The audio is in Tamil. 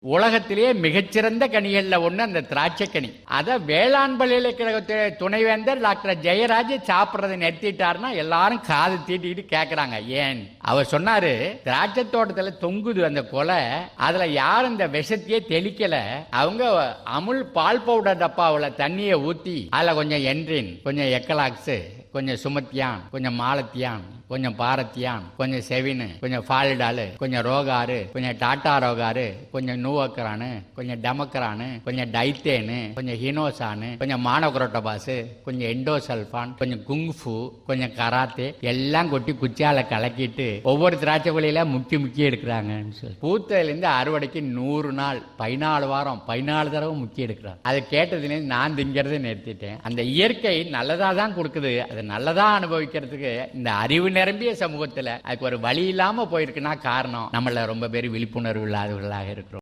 உலகத்திலேயே மிகச்சிறந்த கனிகள்ல ஒண்ணு அந்த திராட்சை கனி. அத வேளாண் பல்கலைக்கழக துணைவேந்தர் டாக்டர் ஜெயராஜ் சாப்பிட்றதை நிறுத்திட்டாருன்னா எல்லாரும் காது தீட்டிக்கிட்டு கேட்கறாங்க. ஏன் அவர் சொன்னாரு, திராட்சை தோட்டத்துல தொங்குது அந்த கொலை, அதுல யாரும் இந்த விஷத்தையே தெளிக்கல. அவங்க அமுல் பால் பவுடர் டப்பாவில் தண்ணியை ஊத்தி அதுல கொஞ்சம் என்ட்ரின், கொஞ்சம் எக்கலாக்ஸ், கொஞ்சம் சுமத்தியான், கொஞ்சம் மாலத்தியான், கொஞ்சம் பாரத்தியான், கொஞ்சம் செவினு, கொஞ்சம் ஃபால்டாலு, கொஞ்சம் ரோகாரு, கொஞ்சம் டாட்டா ரோகாரு, கொஞ்சம் நூவக்கரானு, கொஞ்சம் டமக்கரானு, கொஞ்சம் டைத்தேனு, கொஞ்சம் ஹினோசானு, கொஞ்சம் மானோக்ரோட்டோபாஸ், கொஞ்சம் எண்டோசல்ஃபான், கொஞ்சம் குங்ஃபு, கொஞ்சம் கராத்தே எல்லாம் கொட்டி குச்சியால கலக்கிட்டு ஒவ்வொரு திராட்சை கொலையில முக்கி எடுக்கிறாங்கன்னு சொல்லி பூத்திலிருந்து அறுவடைக்கு 100 நாள் 14 வாரம் 14 தடவை முக்கி எடுக்கிறாங்க. அதை கேட்டதுலேருந்து நான் திங்கிறத நிறுத்திட்டேன். அந்த இயற்கை நல்லதா தான் கொடுக்குது, அதை நல்லதா அனுபவிக்கிறதுக்கு இந்த அறிவு நிரம்பிய சமூகத்துல அதுக்கு ஒரு வழி இல்லாம போயிருக்குன்னா காரணம் நம்மள ரொம்ப பேர் விழிப்புணர்வு இல்லாதவர்களாக இருக்கிறோம்.